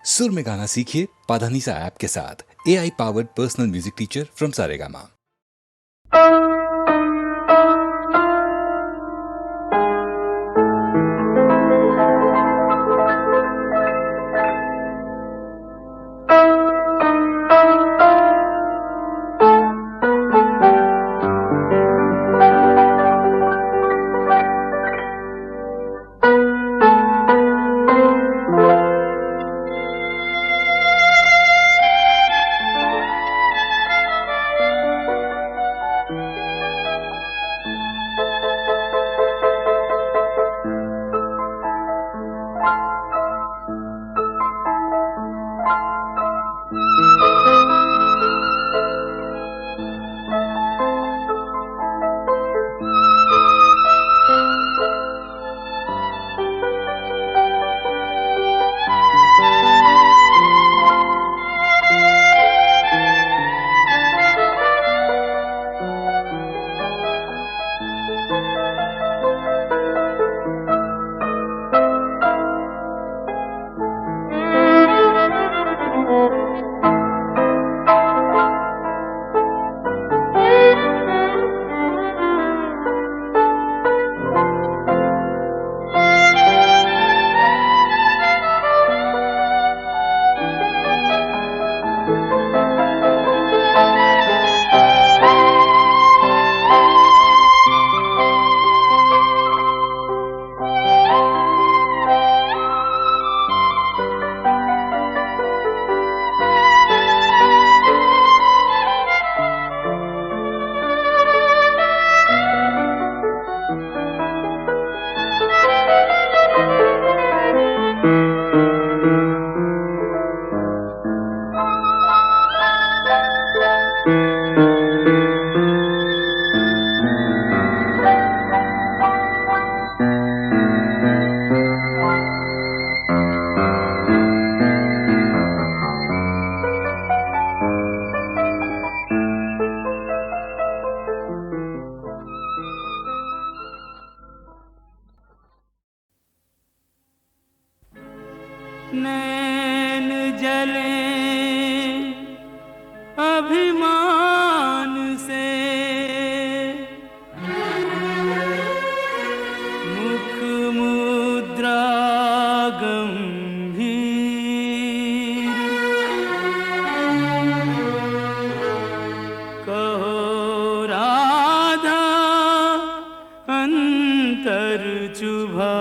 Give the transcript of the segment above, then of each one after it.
सुर में गाना सीखिए पाधानीसा ऐप के साथ। AI powered personal music teacher from Saregama. नैन जले अभिमान से, मुख मुद्रा गंभीर, कहो राधा अंतर चुभा,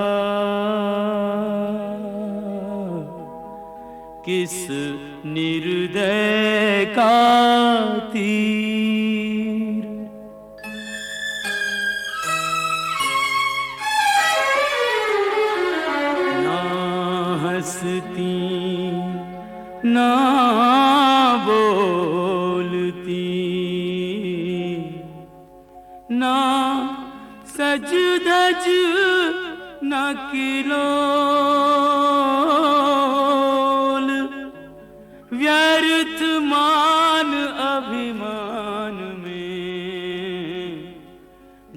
किस निर्दय का तीर। ना हंसती ना बोलती, ना सज धज न किलोल, व्यर्थ मान अभिमान में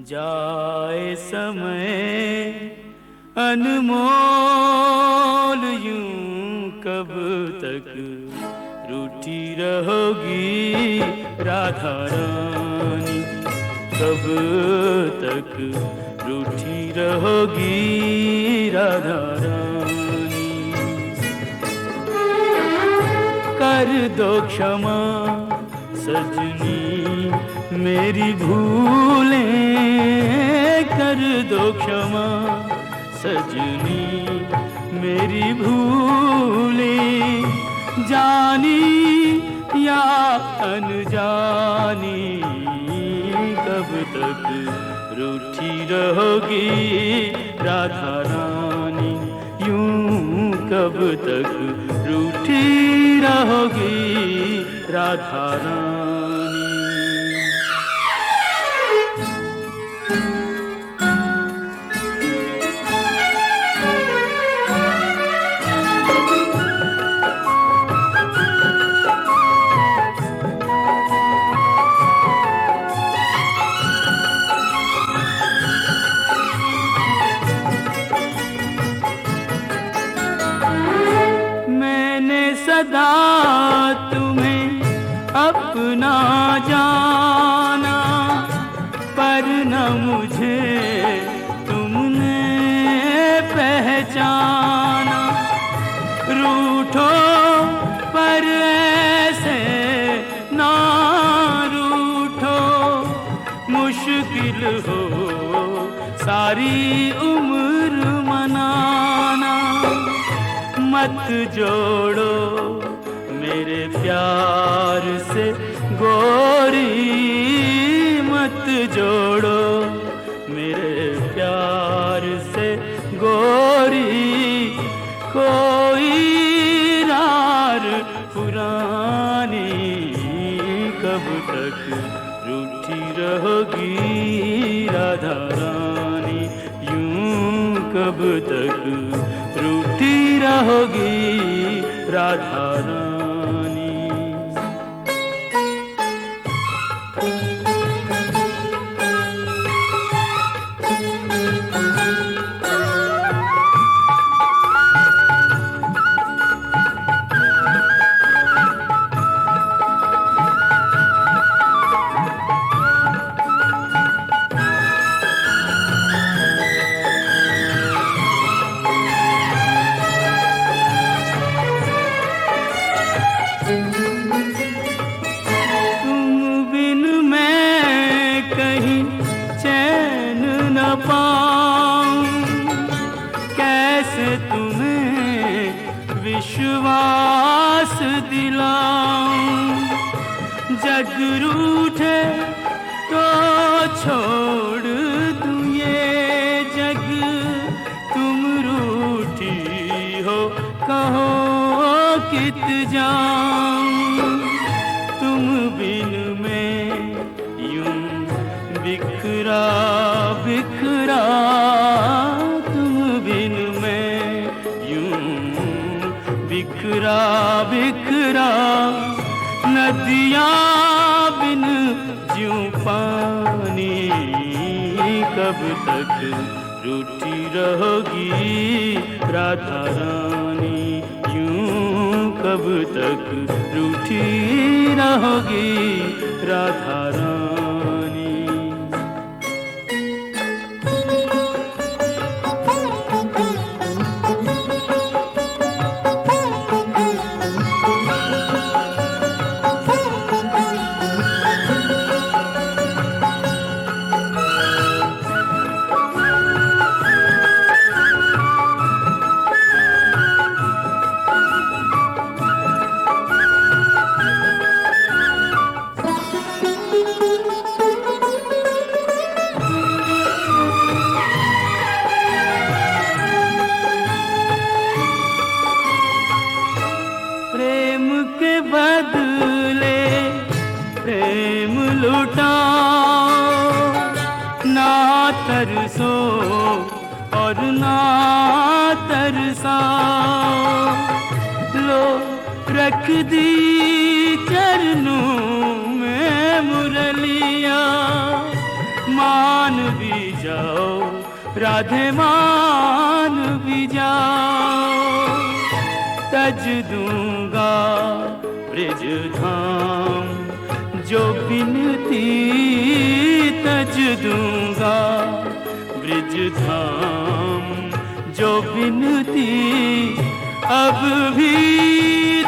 जाए समय अनमोल। यूं कब तक रूठी रहोगी राधा रानी, कब तक रूठी रहोगी राधा रानी। कर दो क्षमा सजनी मेरी भूलें, कर दो क्षमा सजनी मेरी भूलें, जानी या अनजानी। कब तक रूठी रहोगी राधा रानी, यूं कब तक रूठी रहोगी राधा रानी। मैंने सदा तुम्हें अपना जाना, पर न मुझे तुमने पहचाना। रूठो पर ऐसे ना रूठो, मुश्किल हो सारी उम्र मनाना। मत जोड़ो मेरे प्यार से गोरी, मत जोड़ो मेरे प्यार से गोरी। कोई रार पुरानी कब तक रूठी रहोगी राधा रानी, यूं कब तक रूठी रहोगी राधा रानी। विश्वास दिलाऊं, जग रूठे तो छोड़ दूं ये जग। तुम रूठी हो कहो कित जाऊं, तुम बिन मैं यूं बिखरा बिखरा, तुम बिन मैं यूं बिखरा बिखरा। नदियाँ बिन ज्यों पानी कब तक रूठी रहोगी राधा रानी, यूं कब तक रूठी रहोगी राधा रानी। प्रेम के बदले प्रेम लुटाओ, ना तरसो और ना तरसाओ। लो रख दी चरणों में मुरलिया, मान भी जाओ राधे मान भी जाओ। तज दूंगा ब्रिज धाम जो बिनती, तज दूंगा ब्रिज धाम जो बिनती। अब भी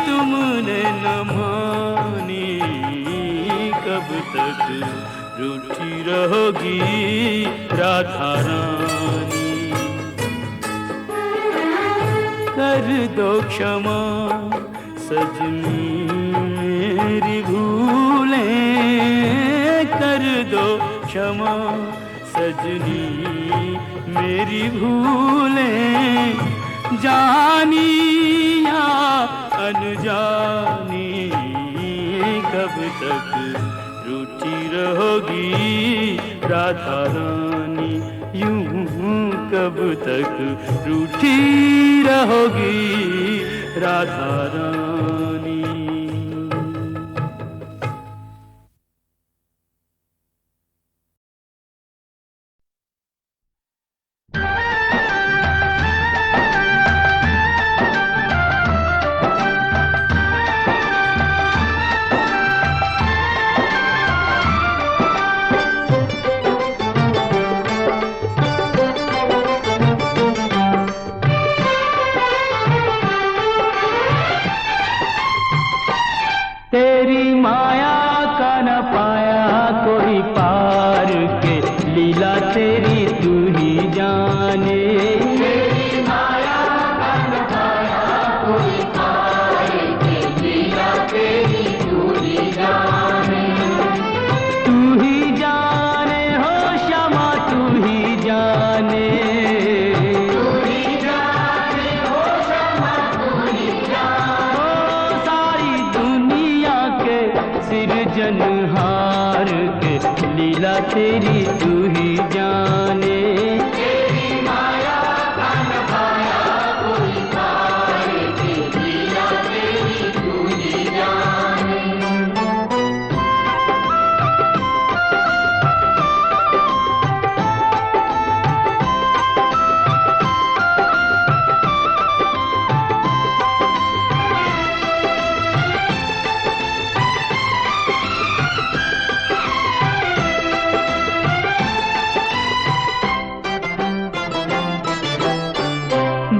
तुमने न मानी, कब तक रूठी रहोगी राधा रानी। कर दो क्षमा सजनी मेरी भूलें, कर दो क्षमा सजनी मेरी भूलें। जानी या अनजानी कब तक रूठी रहोगी राधा रानी, यूं कब तक रूठी रहोगी राधा रानी। पालनहार के लीला तेरी तू ही जाने। तेरी माया का न पाया कोई पार के लीला तेरी तू ही जाने।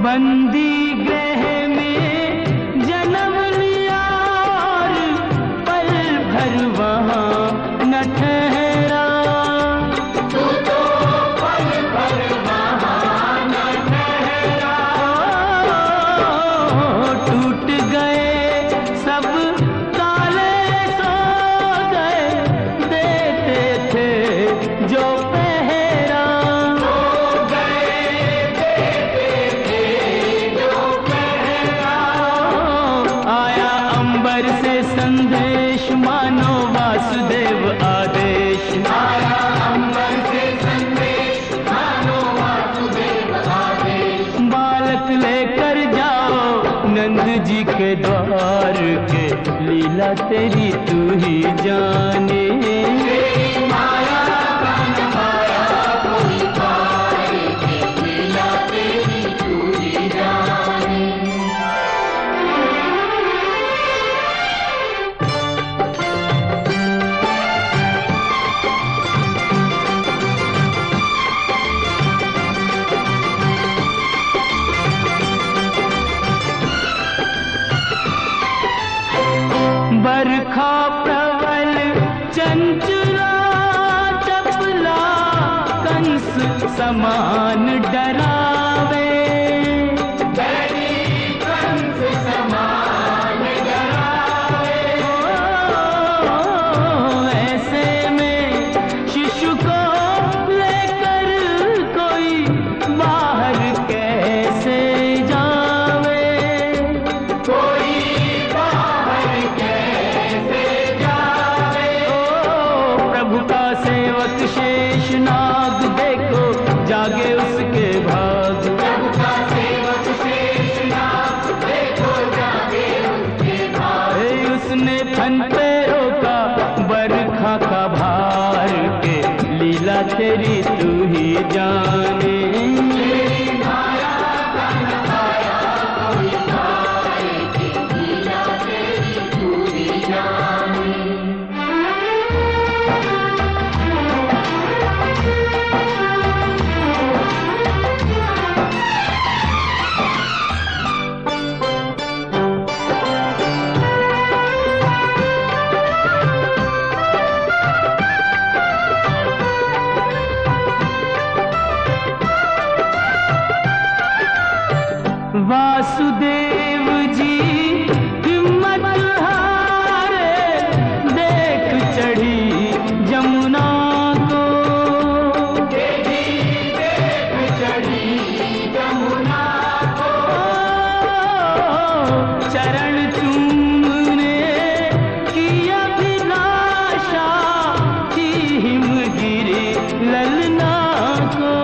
बंदी गृह में जन्म लिया और पल भर वहाँ न ठहरा। तू तो पल भर वहाँ न ठहरा। टूट गए सब ताले सो गए देते थे जो पहरा। सो गए देते थे आया अंबर से संदेश मानो वासुदेव आदेश। आया अंबर से संदेश मानो वासुदेव आदेश। बालक लेकर जाओ नंद जी के द्वार के लीला तेरी तू ही जाने। तेरी माया का न पाया कोई पार के लीला तेरी तू ही जाने। बरखा प्रबल चंचला चपला कंस समान डरावे। कंस समान डरावे। ऐसे में शिशु को लेकर कोई बाहर कैसे जावे। कोई शेषनाग देखो जागे उसके भाग। प्रभु का सेवक शेषनाग देखो जागे उसके भाग। उसने फन पे रोका बरखा का भार के लीला तेरी तू ही जाने। तेरी माया का न पाया कोई पार के लीला तेरी तू ही जाने। वासुदेव जी हिम्मत हारे देख चढ़ी जमुना को। देख चढ़ी जमुना को। चरण चूमने की अभिलाषा थी हिमगिरी ललना को।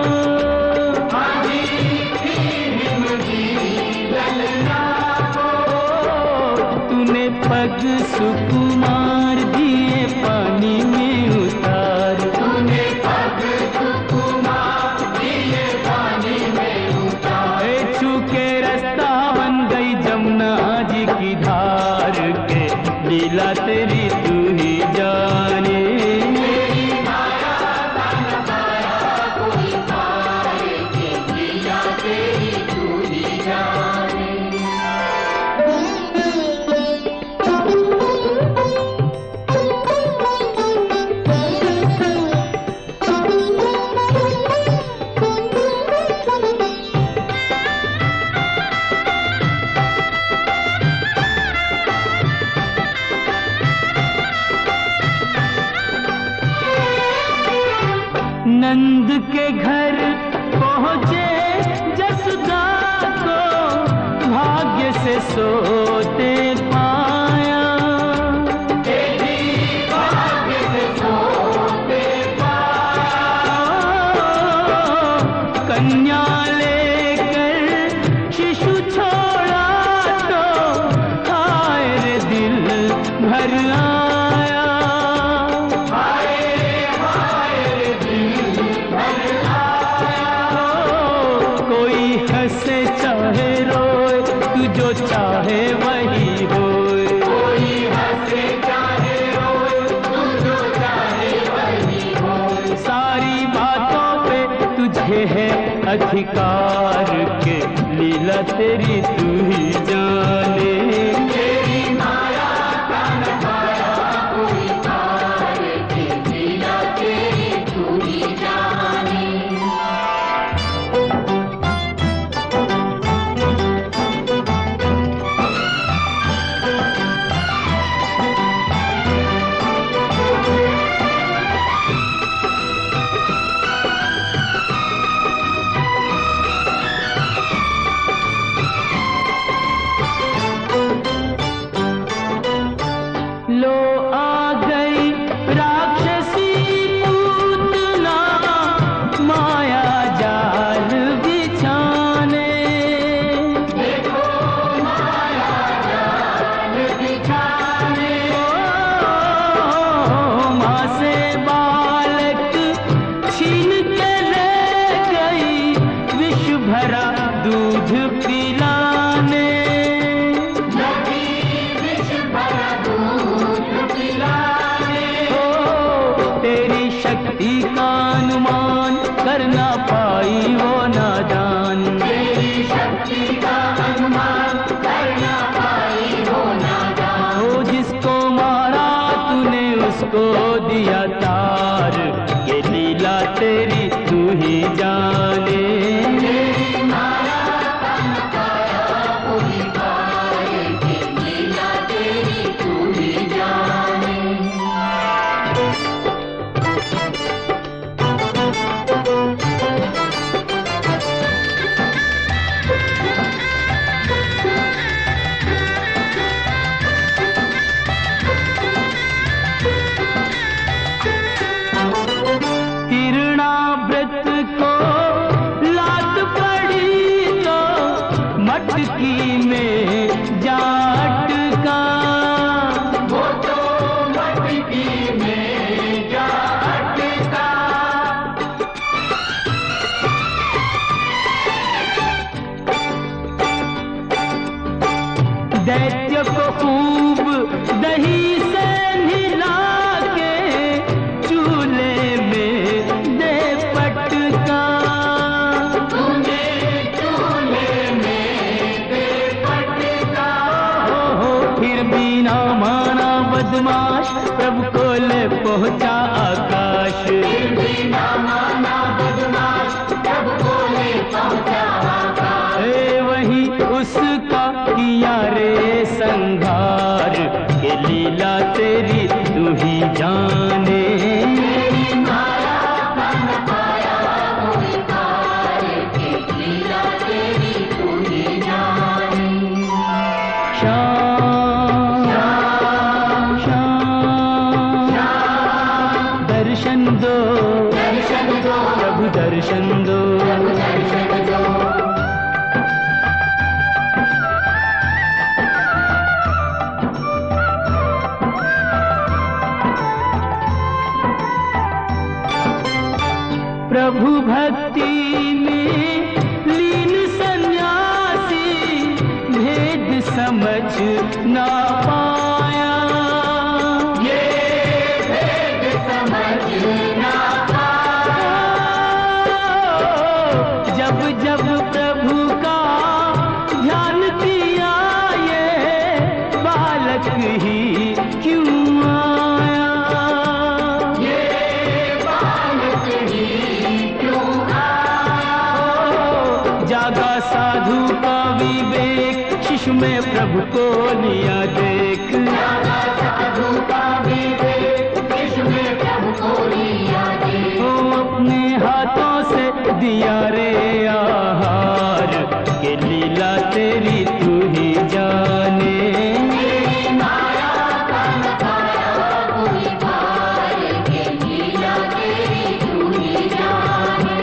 पग सुकुमार दिए पानी में उतार। तूने पग सुकुमार दिए पानी में उतार। छूके रास्ता बन गई जमुना जी की धार के लीला तेरी तू ही जाने। तेरी माया का न पाया कोई पार के लीला तेरी तू ही जाने। नंद के घर पहुँचे जसुदा को भाग्य से सोते पाया। तेरी घर आया, कोई हंसे चाहे रोए, तू जो चाहे वही होए। कोई हंसे चाहे रोए, तू जो चाहे वही होए। सारी बातों पे तुझे है अधिकार के, लीला तेरी तू ही जाने। तेरी माया का नजारा कोई पार के, लीला तेरी तू ही जाने। लो आ गई राक्षसी पूतना, माया जाल बिछाने। देखो माया जाल बिछाने। माँ से बालक छीन के ले गई, विष भरा दूध पिलाने। तेरी शक्ति का अनुमान कर ना पाई वो नादान। तेरी शक्ति का अनुमान कर ना पाई वो नादान। वो जिसको मारा तूने उसको दिया तार, ये लीला तेरी तू ही जाने। तेरी माया का नजारा कोई पार के, लीला तेरी तू ही जाने। तिरणाव्रत को लात पड़ी तो मटकी में जा अटका। वो तो मटकी में जा अटका। दैत्य को खूब दही से नहला के, चूल्हे में दे पटका। तूने चूल्हे में दे पटका। हो फिर भी ना माना बदमाश, प्रभु को ले पहुंचा आकाश। फिर भी ना माना बदमाश, प्रभु को ले पहुंचा आकाश। वही उसका किया रे संघार, के लीला तेरी तू ही जाने। तेरी माया का नजारा कोई पार के, लीला तेरी तू ही जाने। श्याम श्याम श्याम, दर्शन दो प्रभु, दर्शन दो। प्रभु भक्ति में लीन सन्यासी, भेद समझ ना पाया। ये भेद समझ ना पाया। जब जब प्रभु का ध्यान दिया, ये बालक ही क्यों आया। ये बालक ही जागा साधु का विवेक, शिशु में प्रभु को लिया देख। जागा साधु का विवेक, शिशु में प्रभु को लिया देख। वो अपने हाथों से दिया रे आहार, के लीला तेरी तू ही जाने। तेरी माया का नजारा कोई पार के, लीला तेरी तू ही जाने।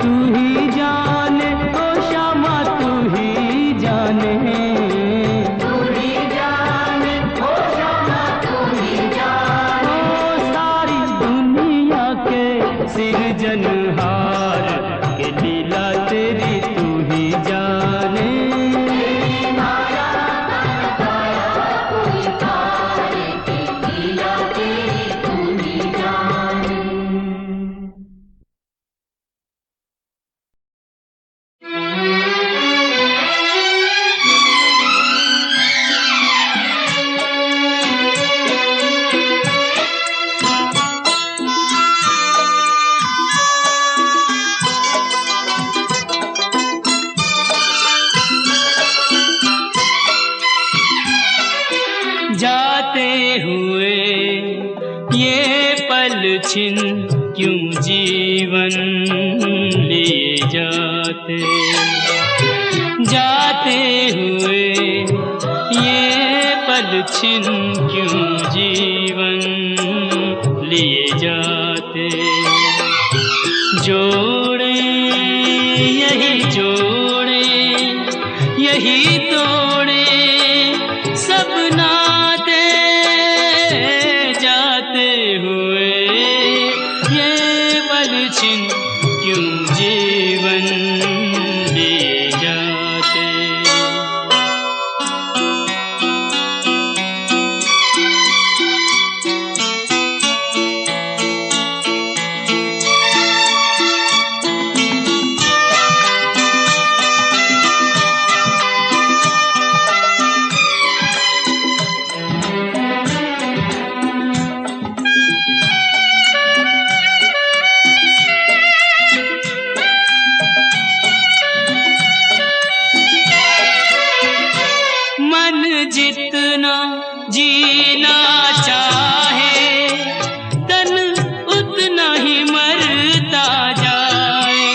तू ही जाने ओ श्यामा, तू ही जाने। तू ही हुए ये पल छिन क्यों जीवन लिए जाते, जाते हुए ये पल छिन क्यों जीवन लिए जाते। जोड़े यही जोड़े यही तोड़े सब नाते, जाते हुए ये पल छिन क्यों जीवन लिए जाते। जितना जीना चाहे तन उतना ही मरता जाए,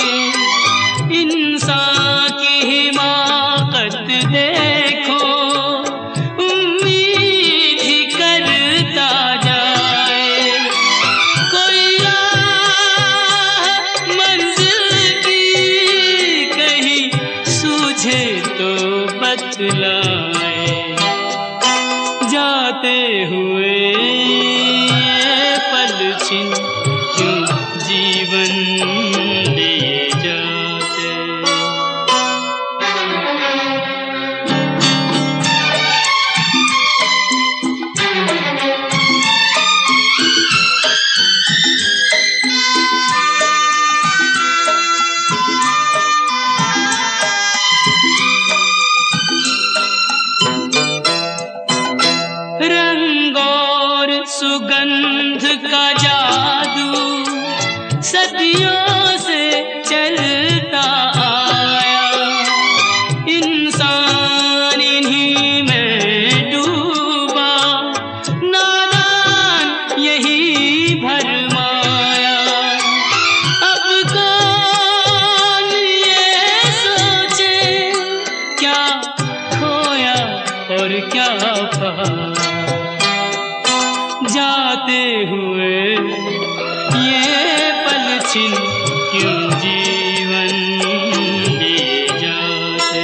इंसान की हिमाकत देखो उम्मीद ही करता जाए। कोई राह मंजिल की कहीं सूझे तो बतलाए, जाते हुए ये पल छिन क्यों जीवन लिए जाते। रंग और सुगंध का जादू सदियों से चलता आया, इंसान इन्हीं में डूबा नादान यही भरमाया। अब कौन ये सोचे क्या खोया और क्या पाया, जाते हुए ये पल छिन क्यों जीवन लिए जाते।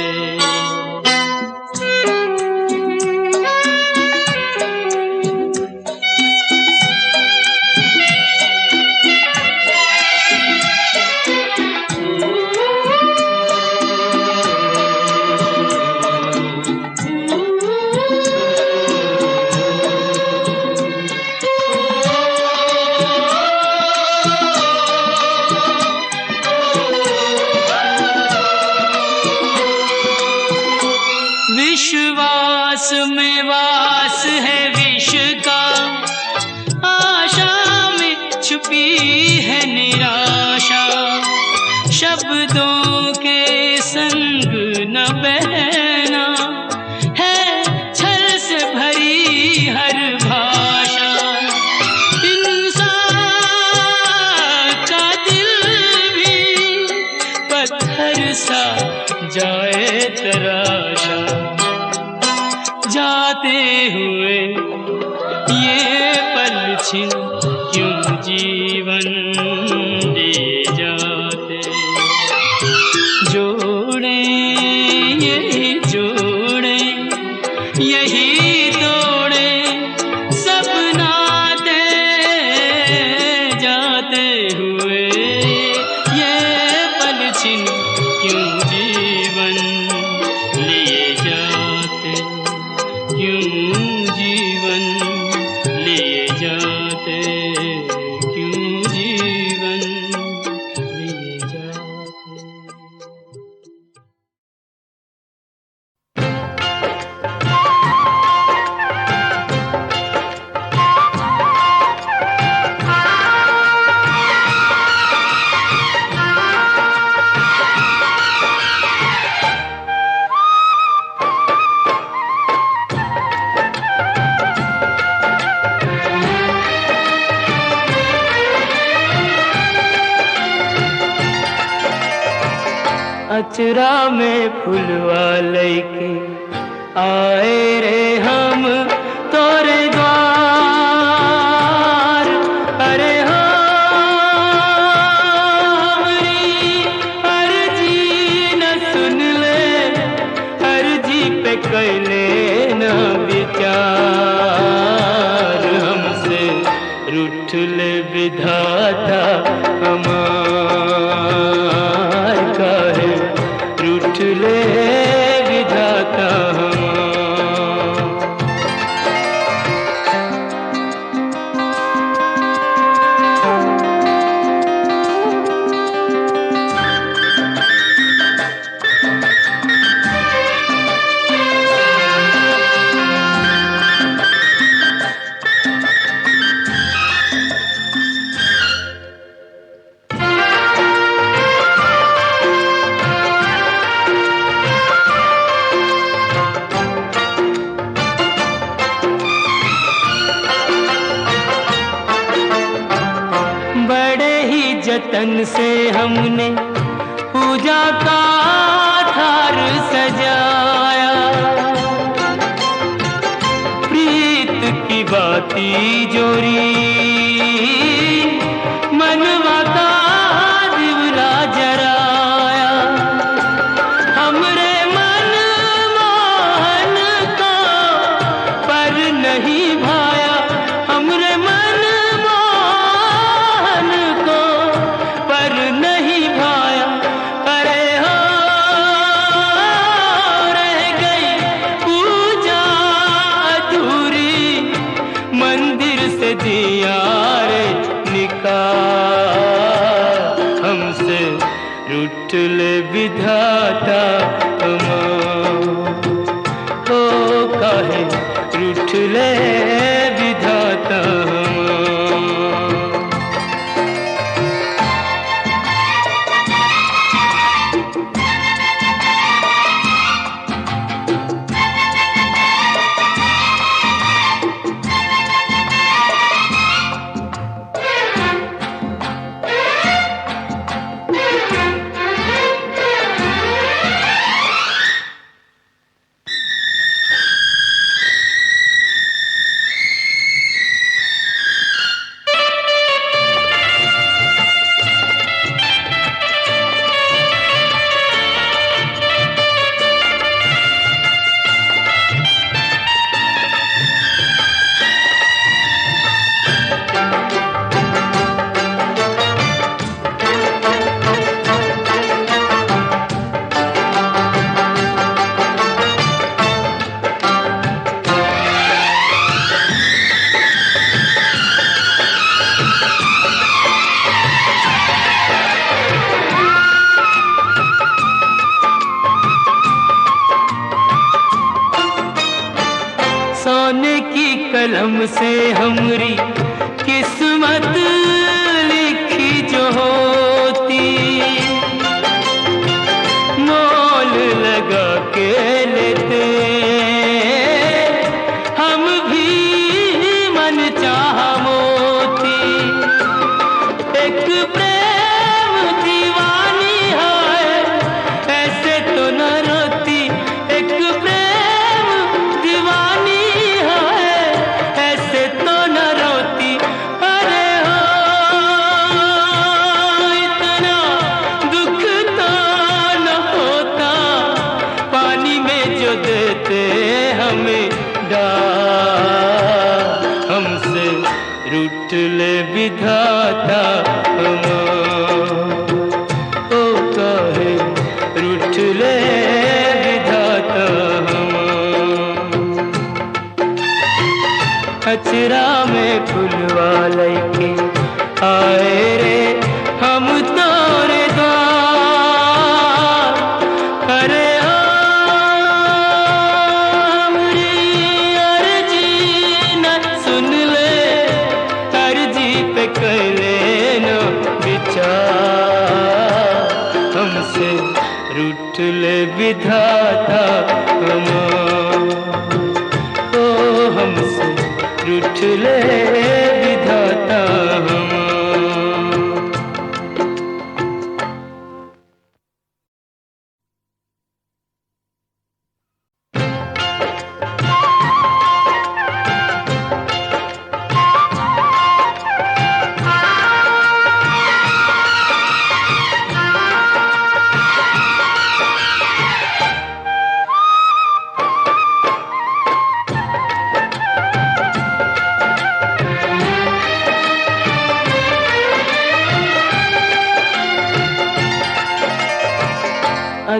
विश्वास में वास है विष का, आशा में छुपी है निराशा। शब्दों के संग न बहना है छल से भरी हर भाषा। इंसान का दिल भी पत्थर सा जाए तराशा, जाते हुए ये पल छिन क्यों जीवन लिए जाते। जोड़े यही जोड़े यही तोड़े सब नाते, जाते हुए ये पल छिन क्यों जीवन लिए जाते, क्यों जीवन लिए जाते, क्यों जीवन लिए जाते। अचरा में फुलवा लैके आए रे हम तोरे द्वार। अरे हमारी अर्जी न सुन ले, अर्जी पे कैले न विचार। हमसे रूठ ले विधाता हमार, काहे रूठ ले विधाता हमार। बड़े ही जतन से हमने पूजा का थार सजाया, प्रीत की बाती जोरी मनवा का दिवला जराया। हमरे मन मोहन को पर नहीं भाया, हमरे मन मोहन को पर नहीं भाया। अरे हो रह गई पूजा अधूरी, मंदिर से दिया रे निकाल। हमसे रूठ ले विधाता हमार, ओ काहे रूठ ले विधाता हमार। सोने की कलम से हमरी किस्मत लिखी जो होती, मोल लगा के लेते हम भी मन चाह मोती। एक प्रेम दीवानी है ऐसे तो न रोती, एक प्रेम दीवानी है ऐसे तो न रोती। अरे हो इतना दुख तो न होता, पानी में जो देते हमें डाल। हमसे रूठ ले विधाता हमार, ओ काहे रूठ ले विधाता हमार। अचरा में फुलवा लैके आए रे हम तोरे द्वार। अरे हमरी अर्जी न सुन ले, अर्जी पे कैले न विचार। हमसे रूठ ले विधाता हमार, ओ हमसे रूठ ले विधाता हमार।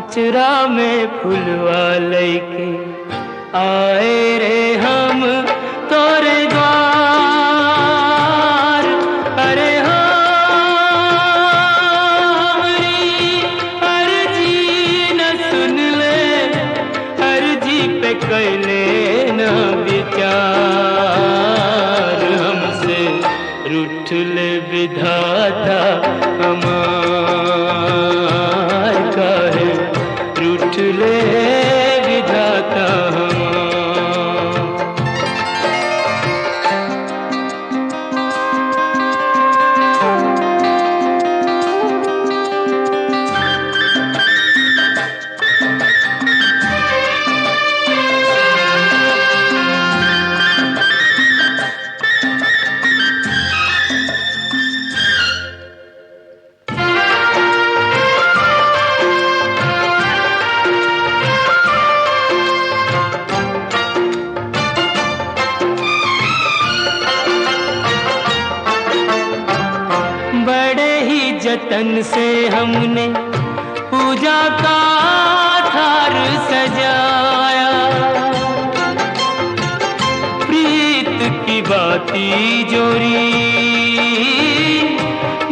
अचरा में फुलवा लैके आए रे हम तोरे द्वार। अरे हमारी अर्जी न सुन ले, अर्जी पे कैले न विचार। हमसे रूठ ले विधाता हमार, काहे रूठ ले विधाता हमार। जतन से हमने पूजा का थार सजाया, प्रीत की बाती जोरी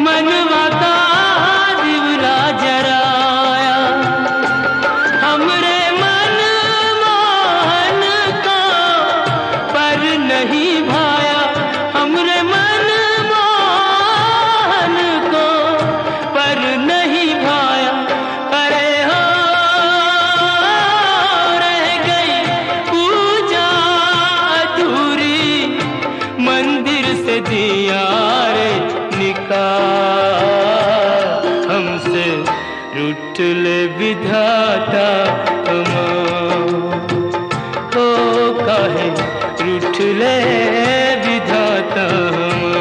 मनवा का दिवला जराया। हमरे मन मोहन को पर नहीं भाया, हमरे मन नहीं भाया। अरे हो रह गई पूजा अधूरी, मंदिर से दिया रे निकाल। हमसे रूठ ले विधाता हमार, ओ काहे रूठ ले विधाता हमार।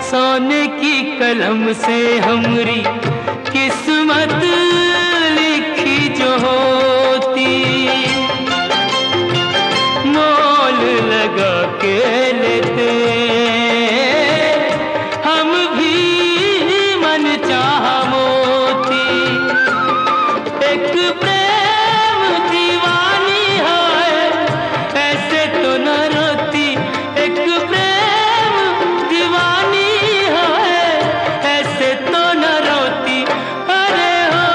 सोने की कलम से हमरी किस्मत लिखी जो होती, मोल लगा के लेते हम भी मन चाह मोती। एक प्रेम दीवानी है ऐसे तो न रोती, एक प्रेम दीवानी तो न रोती। अरे हो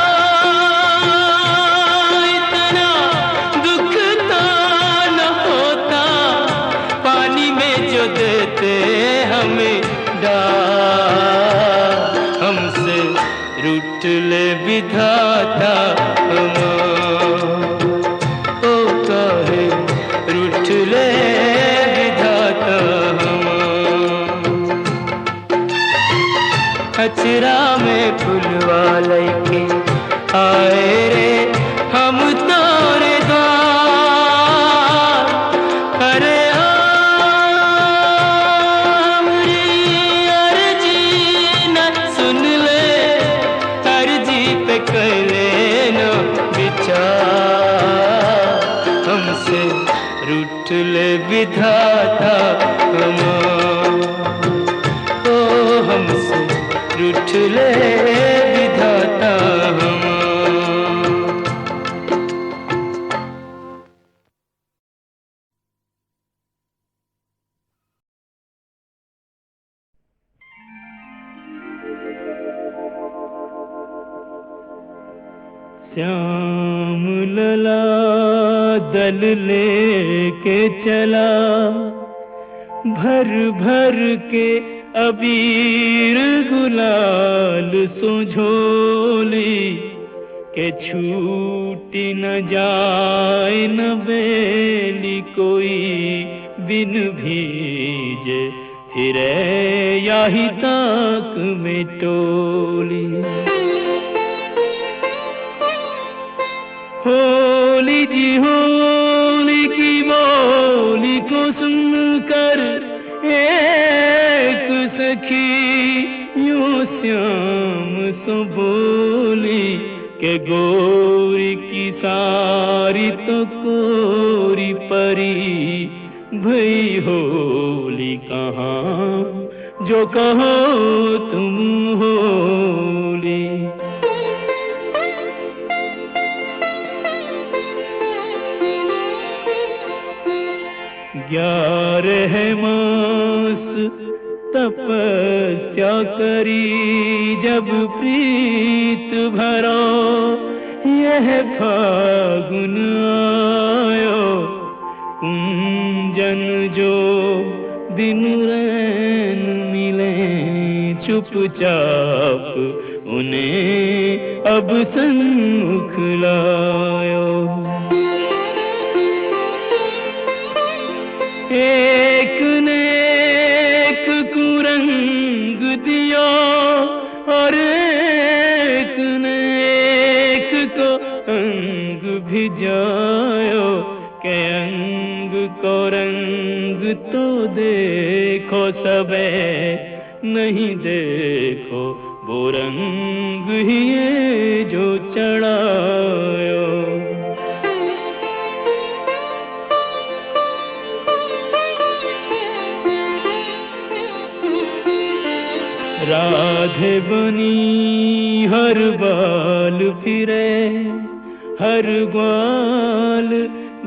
इतना दुख तो न होता, पानी में जो देते हमें डाल। हमसे रूठ ले विधाता हमार, ओ काहे रूठ ले विधाता हमार। अचरा में फुलवा लैके आए रे हम तोरे द्वार। अरे हमरी अर्जी न सुन ले, अर्जी पे कैले न विचार। हमसे रूठ ले विधाता हमार, ओ हमसे रूठ ले विधाता हमार। श्याम लला दल लेके चला, भर भर के अबीर गुलाल सो झोली, के छूटी न जाए न बेली कोई बिन भीजे, फिरे याही ताक में टोली। होली जी होली की बोली को सुनकर एक सखी यूं श्याम सो बोली, के गोरी की सारी तो कोरी परी, भई होली कहाँ जो कहो तुम होली। 11 मास तपस्या करी जब प्रीत भरा, यह फागुन आयो कुंजन जो दिन रैन मिले चुपचाप, उन्हें अब सन्मुख लायो। एक ने एक कुरंग दियो और एक ने एक को अंग भिजायो, के अंग को रंग तो देखो सबे, नहीं देखो वो रंग ही ये जो चढ़ायो। राधे बनी हर बाल फिरे, हर ग्वाल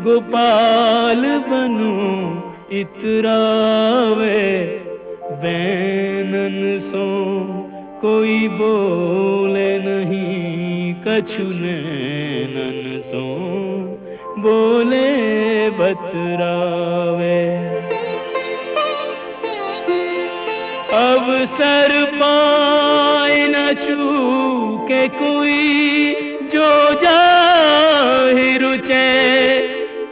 गोपाल बनो इतरावे, बैनन सो कोई बोले नहीं, कछु नैनन सो बोले बतरावे। अब सर पाए न छूके कोई, जो जाहि रुचे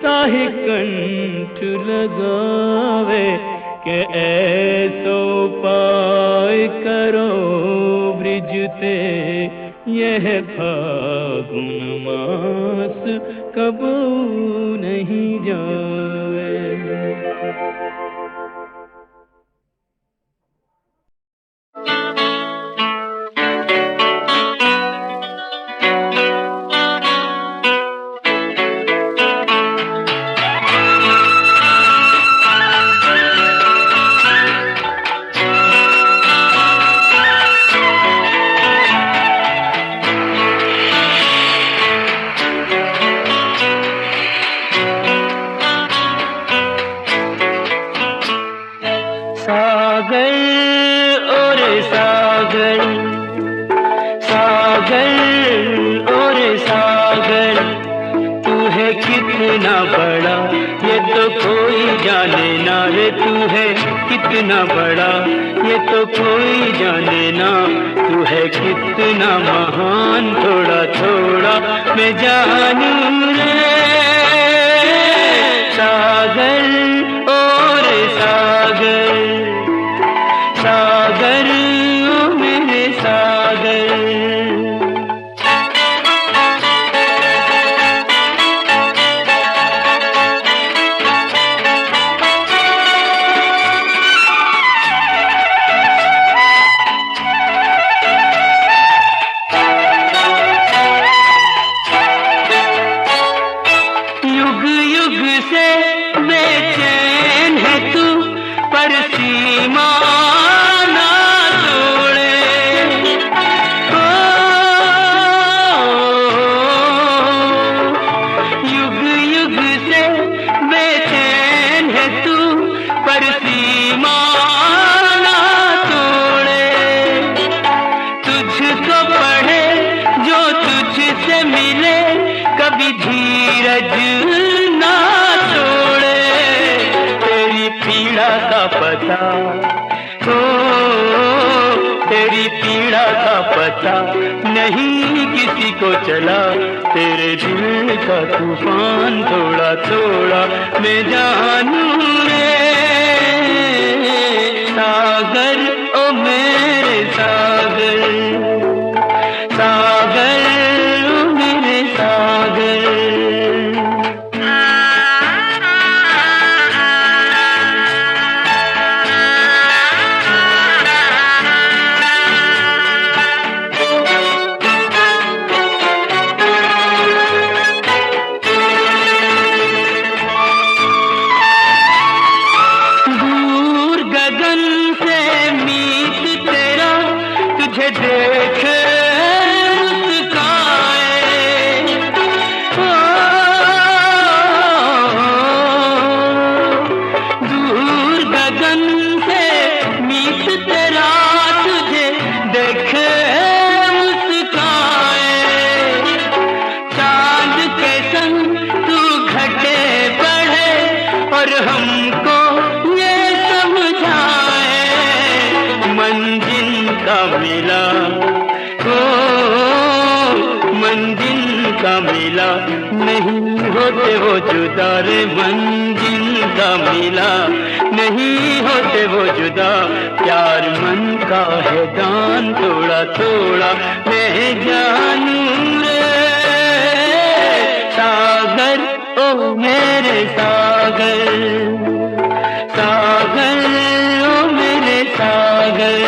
ताहि कंठ लगावे, के ऐसो पाए करो ब्रिजते, यह फागुन मास कबू नहीं जावे। कितना बड़ा ये तो कोई जाने ना रे, तू है कितना बड़ा ये तो कोई जाने ना, तू है कितना महान थोड़ा थोड़ा मैं जानू रे। सागर और सागर, सागर ओ मेरे सागर। सीमा ना पता, ओ तेरी पीड़ा का पता नहीं किसी को चला, तेरे दिल का तूफान थोड़ा थोड़ा मैं जानूं रे सागर, ओ मेरे सागर, सागर ओ मेरे सागर। मिला नहीं होते वो जुदा रे, मंजिल का मिला नहीं होते वो जुदा, प्यार मन का है दान थोड़ा थोड़ा मैं जानूं रे सागर, ओ मेरे सागर, सागर ओ मेरे सागर।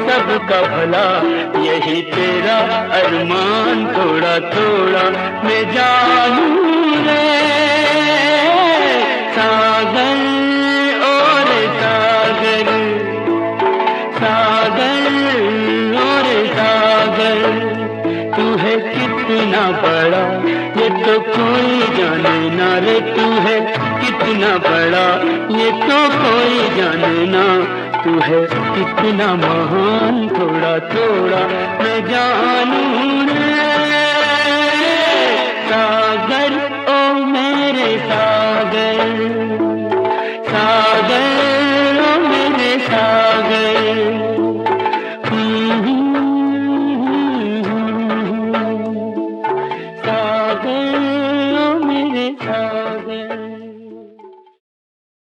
सबका भला यही तेरा अरमान थोड़ा थोड़ा मैं जानूं रे सागर, और सागर, सागर और सागर। तू है कितना बड़ा ये तो कोई जाने ना रे, तू है कितना बड़ा ये तो कोई जाने ना, तू है कितना महान थोड़ा थोड़ा मैं जानूं रे सागर, ओ मेरे सागर।